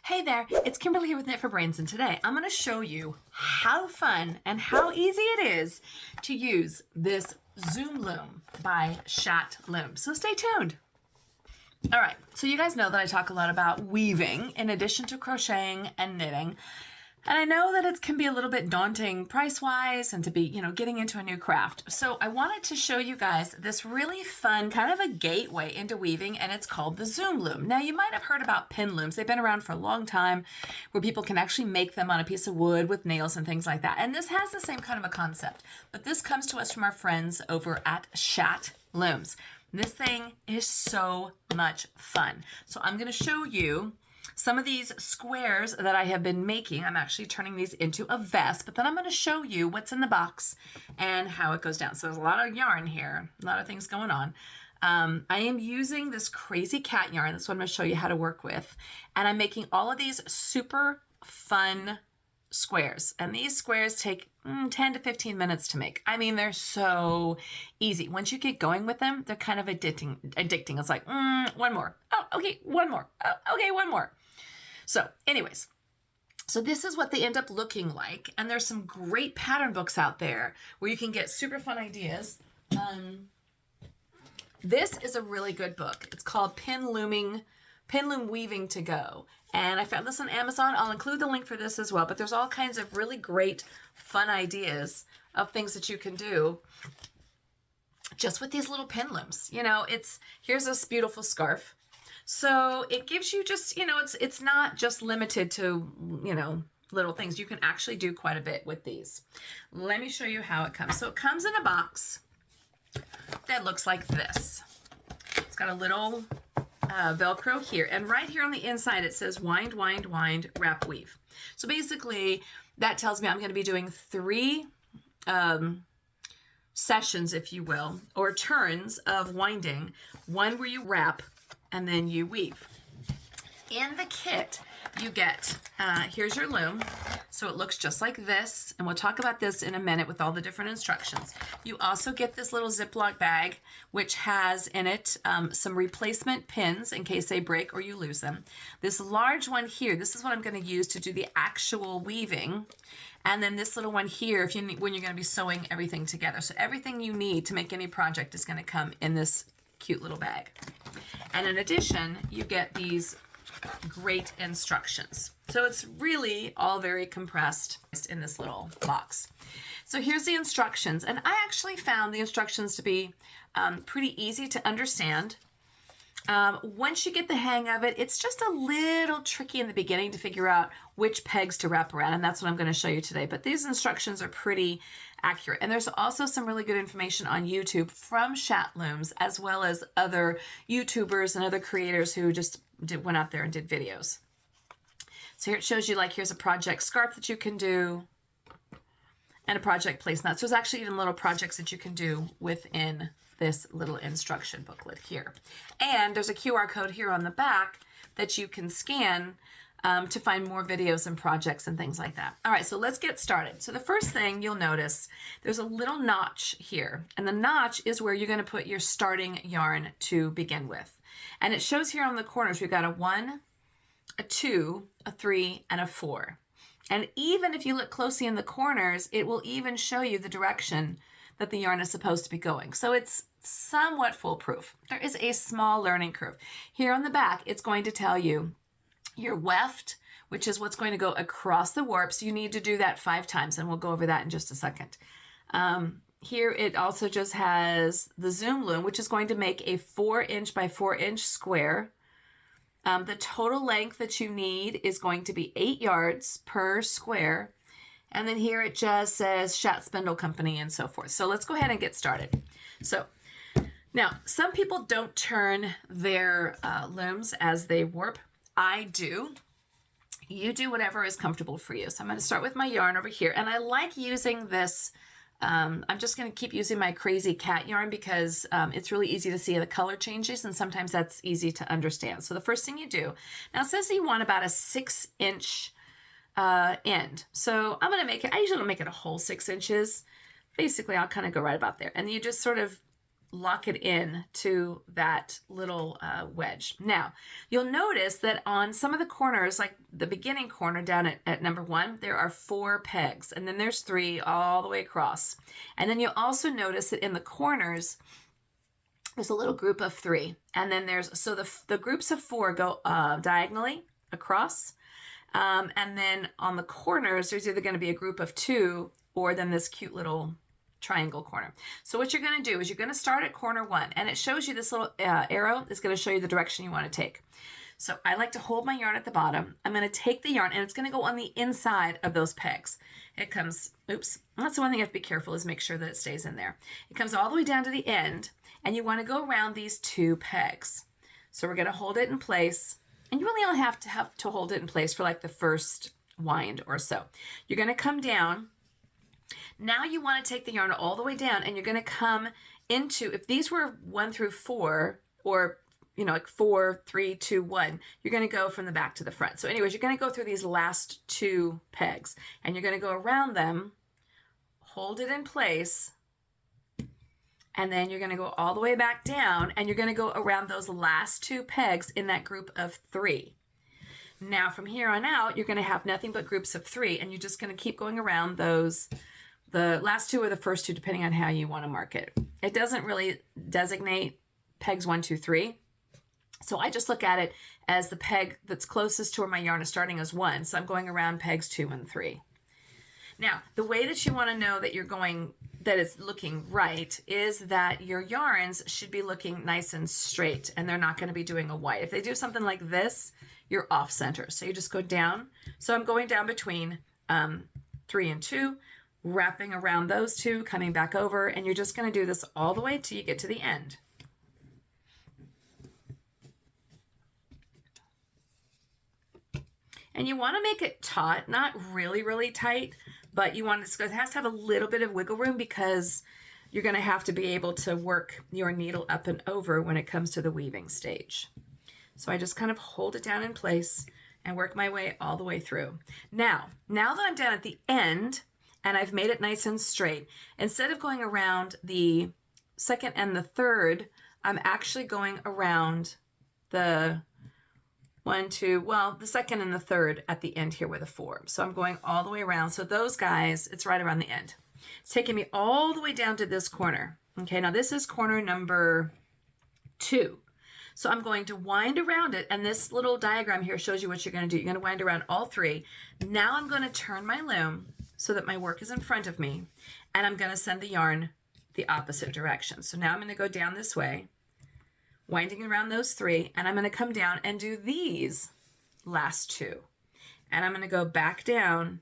Hey there, it's Kimberly here with Knit for Brains, and today I'm going to show you how fun and how easy it is to use this Zoom Loom by Shat Loom. So stay tuned. All right, so you guys know that I talk a lot about weaving in addition to crocheting and knitting. And I know that it can be a little bit daunting price-wise and to be, getting into a new craft. So I wanted to show you guys this really fun kind of a gateway into weaving, and it's called the Zoom Loom. Now, you might have heard about pin looms. They've been around for a long time where people can actually make them on a piece of wood with nails and things like that. And this has the same kind of a concept, but this comes to us from our friends over at Shat Looms. This thing is so much fun. So I'm going to show you some of these squares that I have been making. I'm actually turning these into a vest, but then I'm going to show you what's in the box and how it goes down. So there's a lot of yarn here, a lot of things going on. I am using this crazy cat yarn. That's what I'm going to show you how to work with. And I'm making all of these super fun squares. And these squares take 10 to 15 minutes to make. I mean, they're so easy. Once you get going with them, they're kind of addicting. It's like, one more. Oh, okay, one more. Oh, okay, one more. So anyways, so this is what they end up looking like. And there's some great pattern books out there where you can get super fun ideas. This is a really good book. It's called Pin Loom Weaving to Go. And I found this on Amazon. I'll include the link for this as well. But there's all kinds of really great fun ideas of things that you can do just with these little pin looms. Here's this beautiful scarf. So it gives you just, it's not just limited to, little things. You can actually do quite a bit with these. Let me show you how it comes. So it comes in a box that looks like this. It's got a little Velcro here. And right here on the inside, it says wind, wind, wind, wrap, weave. So basically that tells me I'm going to be doing 3 sessions, if you will, or turns of winding. One where you wrap and then you weave. In the kit, you get, here's your loom. So it looks just like this. And we'll talk about this in a minute with all the different instructions. You also get this little Ziploc bag, which has in it some replacement pins in case they break or you lose them. This large one here, this is what I'm going to use to do the actual weaving. And then this little one here, when you're going to be sewing everything together. So everything you need to make any project is going to come in this cute little bag. And in addition, you get these great instructions. So it's really all very compressed in this little box. So here's the instructions. And I actually found the instructions to be pretty easy to understand. Once you get the hang of it, it's just a little tricky in the beginning to figure out which pegs to wrap around, and that's what I'm going to show you today. But these instructions are pretty accurate. And there's also some really good information on YouTube from Shat Looms, as well as other YouTubers and other creators who just went out there and did videos. So here it shows you, here's a project scarf that you can do and a project placemat. So there's actually even little projects that you can do within this little instruction booklet here. And there's a QR code here on the back that you can scan to find more videos and projects and things like that. All right, so let's get started. So the first thing you'll notice, there's a little notch here. And the notch is where you're going to put your starting yarn to begin with. And it shows here on the corners, we've got a 1, a 2, a 3, and a 4. And even if you look closely in the corners, it will even show you the direction that the yarn is supposed to be going. So it's somewhat foolproof. There is a small learning curve. Here on the back, it's going to tell you your weft, which is what's going to go across the warps. You need to do that 5 times, and we'll go over that in just a second. Here it also just has the Zoom Loom, which is going to make a 4-inch by 4-inch square. The total length that you need is going to be 8 yards per square. And then here it just says Shat Spindle Company and so forth. So let's go ahead and get started. So now some people don't turn their looms as they warp. I do. You do whatever is comfortable for you. So I'm going to start with my yarn over here. And I like using this. I'm just going to keep using my crazy cat yarn because it's really easy to see the color changes, and sometimes that's easy to understand. So the first thing you do, now it says that you want about a 6-inch end. So I'm going to make it, I usually don't make it a whole 6 inches. Basically, I'll kind of go right about there. And you just sort of lock it in to that little wedge. Now, you'll notice that on some of the corners, like the beginning corner down at number 1, there are 4 pegs, and then there's 3 all the way across. And then you'll also notice that in the corners, there's a little group of 3. And then there's, so the groups of 4 go diagonally across. And then on the corners, there's either going to be a group of 2 or then this cute little triangle corner. So what you're going to do is you're going to start at corner 1, and it shows you this little arrow is going to show you the direction you want to take. So I like to hold my yarn at the bottom. I'm going to take the yarn, and it's going to go on the inside of those pegs. It comes, oops, that's the one thing you have to be careful is make sure that it stays in there. It comes all the way down to the end, and you want to go around these 2 pegs. So we're going to hold it in place, and you really only have to hold it in place for like the first wind or so. You're going to come down. Now you want to take the yarn all the way down, and you're going to come into, if these were 1 through 4, or, you know, like 4, 3, 2, 1, you're going to go from the back to the front. So anyways, you're going to go through these last 2 pegs, and you're going to go around them, hold it in place, and then you're going to go all the way back down, and you're going to go around those last 2 pegs in that group of 3. Now from here on out, you're going to have nothing but groups of 3, and you're just going to keep going around those. The last 2 or the first 2, depending on how you want to mark it. It doesn't really designate pegs 1, 2, 3. So I just look at it as the peg that's closest to where my yarn is starting as 1. So I'm going around pegs 2 and 3. Now, the way that you want to know that you're going, that it's looking right, is that your yarns should be looking nice and straight, and they're not going to be doing a white. If they do something like this, you're off center. So you just go down. So I'm going down between 3 and 2, wrapping around those 2, coming back over, and you're just going to do this all the way till you get to the end. And you want to make it taut, not really, really tight, but you want it has to have a little bit of wiggle room because you're going to have to be able to work your needle up and over when it comes to the weaving stage. So I just kind of hold it down in place and work my way all the way through. Now that I'm down at the end, and I've made it nice and straight, instead of going around the 2nd and the 3rd, I'm actually going around the 1, 2, well, the 2nd and the 3rd at the end here with a 4. So I'm going all the way around. So those guys, it's right around the end. It's taking me all the way down to this corner. Okay, now this is corner number 2. So I'm going to wind around it, and this little diagram here shows you what you're going to do. You're going to wind around all 3. Now I'm going to turn my loom so that my work is in front of me, and I'm going to send the yarn the opposite direction. So now I'm going to go down this way, winding around those 3, and I'm going to come down and do these last 2. And I'm going to go back down,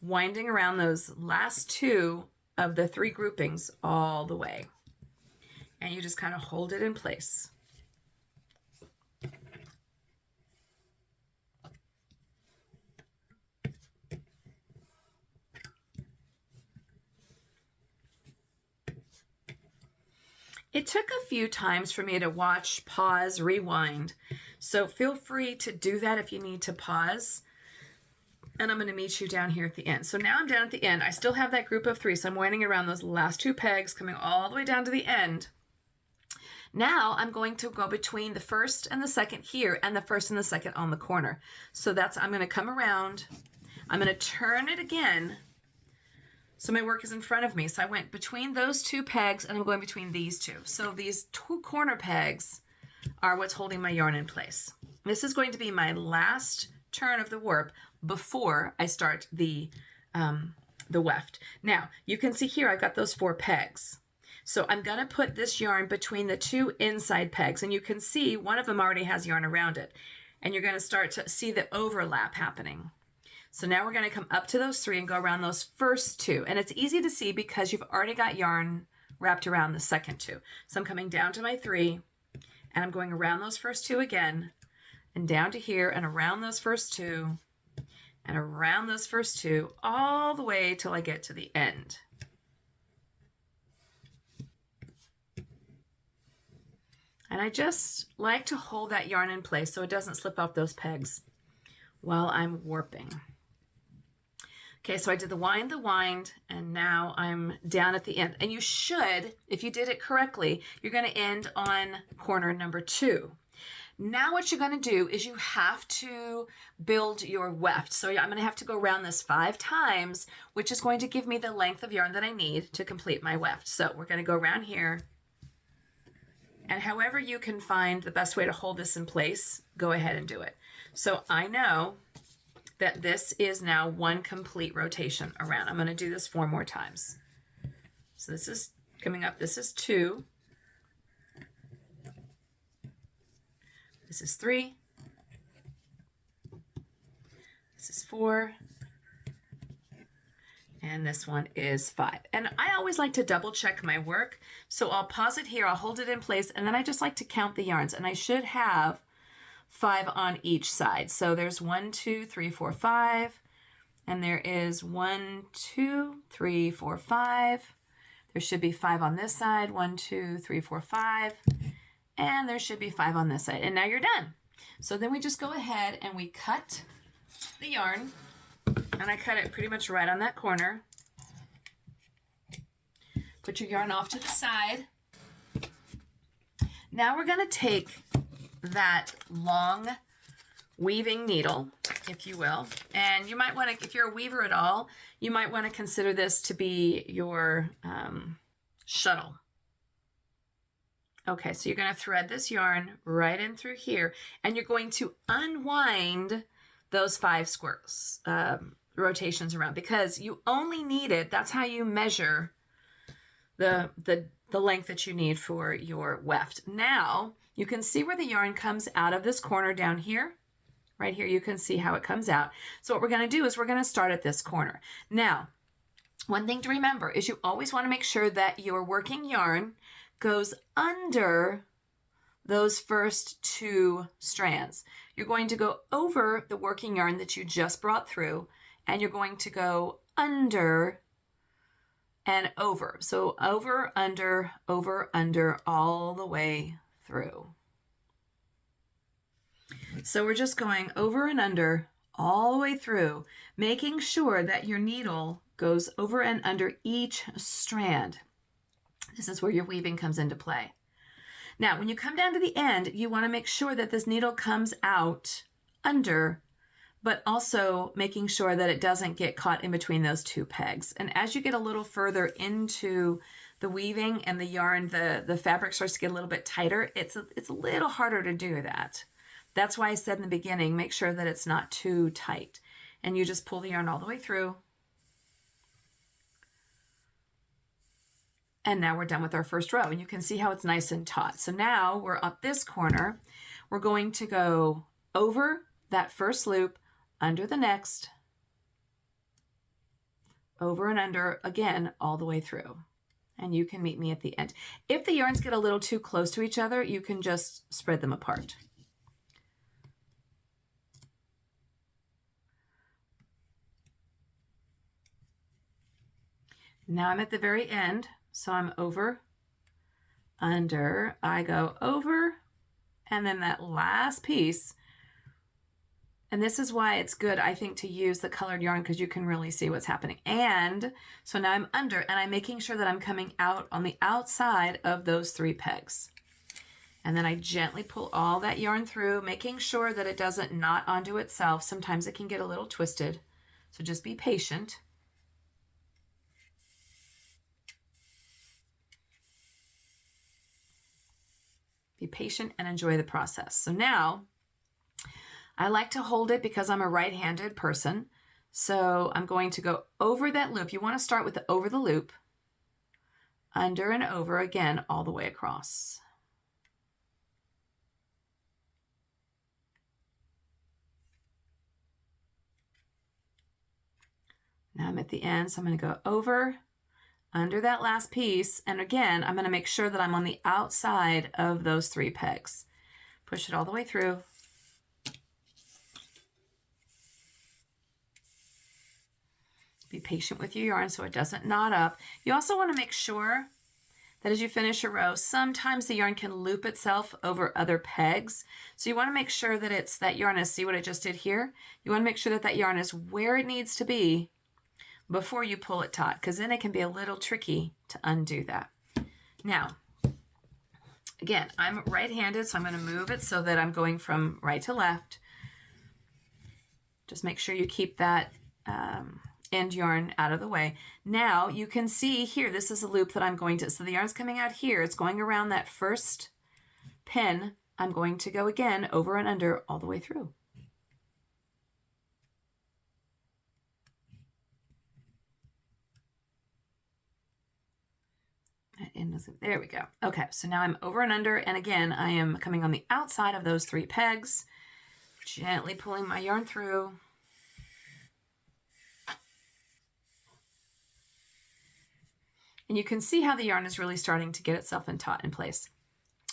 winding around those last 2 of the 3 groupings all the way. And you just kind of hold it in place. It took a few times for me to watch, pause, rewind. So feel free to do that if you need to pause. And I'm going to meet you down here at the end. So now I'm down at the end. I still have that group of 3. So I'm winding around those last 2 pegs, coming all the way down to the end. Now I'm going to go between the 1st and the 2nd here and the 1st and the 2nd on the corner. So I'm going to come around. I'm going to turn it again. So my work is in front of me. So I went between those 2 pegs, and I'm going between these 2. So these 2 corner pegs are what's holding my yarn in place. This is going to be my last turn of the warp before I start the weft. Now, you can see here I've got those 4 pegs. So I'm going to put this yarn between the 2 inside pegs, and you can see one of them already has yarn around it. And you're going to start to see the overlap happening. So now we're going to come up to those 3 and go around those first 2. And it's easy to see because you've already got yarn wrapped around the second 2. So I'm coming down to my 3, and I'm going around those first 2 again, and down to here, and around those first 2, and around those first 2, all the way till I get to the end. And I just like to hold that yarn in place so it doesn't slip off those pegs while I'm warping. Okay, so I did the wind, and now I'm down at the end. And you should, if you did it correctly, you're going to end on corner number 2. Now what you're going to do is you have to build your weft. So I'm going to have to go around this 5 times, which is going to give me the length of yarn that I need to complete my weft. So we're going to go around here. And however you can find the best way to hold this in place, go ahead and do it. So I know that this is now 1 complete rotation around. I'm going to do this 4 more times. So this is coming up. This is 2. This is 3. This is 4. And this one is 5. And I always like to double check my work. So I'll pause it here, I'll hold it in place, and then I just like to count the yarns. And I should have 5 on each side. So there's 1, 2, 3, 4, 5. And there is 1, 2, 3, 4, 5. There should be 5 on this side. 1, 2, 3, 4, 5. And there should be 5 on this side. And now you're done. So then we just go ahead and we cut the yarn. And I cut it pretty much right on that corner. Put your yarn off to the side. Now we're going to take that long weaving needle, if you will, and you might want to, if you're a weaver at all, you might want to consider this to be your shuttle. Okay, so you're going to thread this yarn right in through here, and you're going to unwind those 5 squares, rotations around, because you only need it. That's how you measure the length that you need for your weft. Now you can see where the yarn comes out of this corner down here. Right here, you can see how it comes out. So what we're going to do is we're going to start at this corner. Now, one thing to remember is you always want to make sure that your working yarn goes under those first 2 strands. You're going to go over the working yarn that you just brought through, and you're going to go under and over. So over, under, all the way through. So we're just going over and under all the way through, making sure that your needle goes over and under each strand. This is where your weaving comes into play. Now, when you come down to the end, you want to make sure that this needle comes out under, but also making sure that it doesn't get caught in between those 2 pegs. And as you get a little further into the weaving and the yarn, the fabric starts to get a little bit tighter. It's a little harder to do that. That's why I said in the beginning, make sure that it's not too tight. And you just pull the yarn all the way through. And now we're done with our first row, and you can see how it's nice and taut. So now we're up this corner. We're going to go over that first loop, under the next, over and under again, all the way through. And you can meet me at the end. If the yarns get a little too close to each other, you can just spread them apart. Now I'm at the very end. So I'm over, under, I go over, and then that last piece. And this is why it's good, I think, to use the colored yarn, because you can really see what's happening. And so now I'm under, and I'm making sure that I'm coming out on the outside of those 3 pegs. And then I gently pull all that yarn through, making sure that it doesn't knot onto itself. Sometimes it can get a little twisted, so just be patient. Be patient and enjoy the process. So now I like to hold it because I'm a right-handed person. So I'm going to go over that loop. You want to start with the over the loop, under and over again, all the way across. Now I'm at the end, so I'm going to go over, under that last piece, and again, I'm going to make sure that I'm on the outside of those 3 pegs. Push it all the way through. Be patient with your yarn so it doesn't knot up. You also want to make sure that as you finish a row, sometimes the yarn can loop itself over other pegs. So you want to make sure that that yarn is, see what I just did here? You want to make sure that that yarn is where it needs to be before you pull it taut, because then it can be a little tricky to undo that. Now, again, I'm right-handed, so I'm going to move it so that I'm going from right to left. Just make sure you keep that end yarn out of the way. Now you can see here, this is a loop that I'm going to, so the yarn's coming out here, it's going around that first pin. I'm going to go again over and under all the way through. There we go. Okay, so now I'm over and under, and again, I am coming on the outside of those 3 pegs, gently pulling my yarn through. And you can see how the yarn is really starting to get itself taut in place.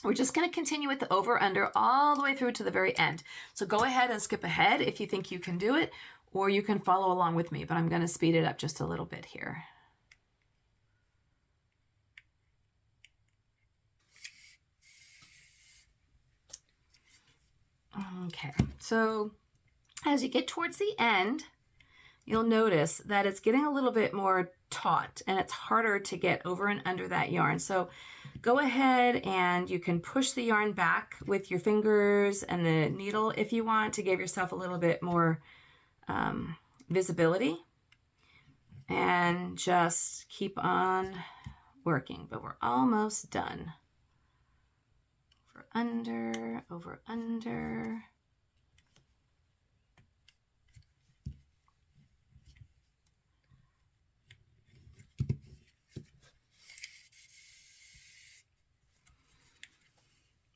We're just going to continue with the over under all the way through to the very end. So go ahead and skip ahead if you think you can do it, or you can follow along with me, but I'm going to speed it up just a little bit here. Okay, so as you get towards the end, you'll notice that it's getting a little bit more taut and it's harder to get over and under that yarn. So go ahead and you can push the yarn back with your fingers and the needle if you want to give yourself a little bit more visibility, and just keep on working. But we're almost done. Over, under, over, under.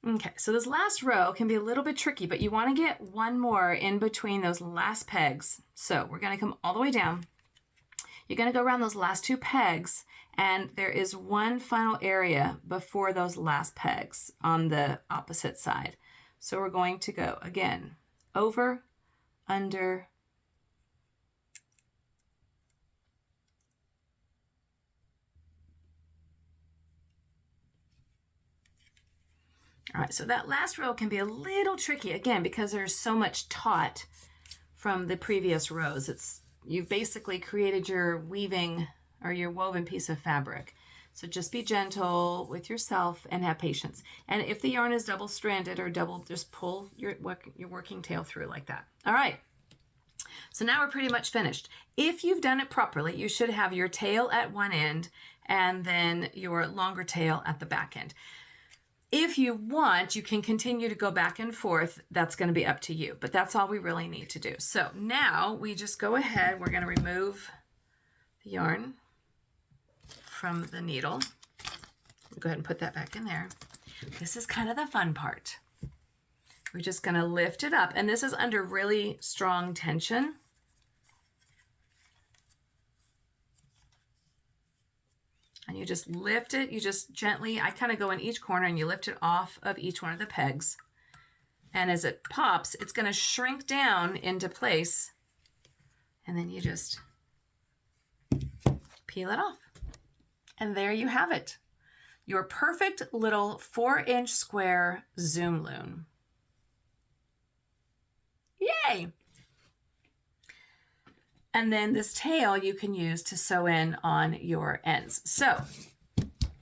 Okay, so this last row can be a little bit tricky, but you want to get one more in between those last pegs. So we're going to come all the way down. You're going to go around those last 2 pegs, and there is one final area before those last pegs on the opposite side. So we're going to go again, over, under, all right, so that last row can be a little tricky, again, because there's so much taut from the previous rows. You've basically created your weaving or your woven piece of fabric. So just be gentle with yourself and have patience. And if the yarn is double-stranded or double, just pull your working tail through like that. All right, so now we're pretty much finished. If you've done it properly, you should have your tail at one end and then your longer tail at the back end. If you want, you can continue to go back and forth. That's going to be up to you, but that's all we really need to do. So now we just go ahead. We're going to remove the yarn from the needle. Go ahead and put that back in there. This is kind of the fun part. We're just going to lift it up, and this is under really strong tension. And you just lift it, you just gently, I kind of go in each corner and you lift it off of each one of the pegs. And as it pops, it's going to shrink down into place. And then you just peel it off. And there you have it. Your perfect little 4-inch square Zoom Loom. Yay! And then this tail you can use to sew in on your ends. So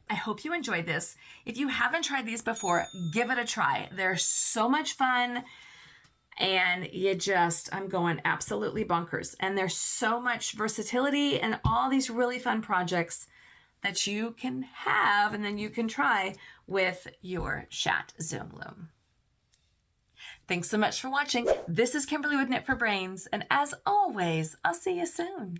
I hope you enjoyed this. If you haven't tried these before, give it a try. They're so much fun, and I'm going absolutely bonkers. And there's so much versatility and all these really fun projects that you can have and then you can try with your Chat Zoom Loom. Thanks so much for watching. This is Kimberly with Knit for Brains, and as always, I'll see you soon.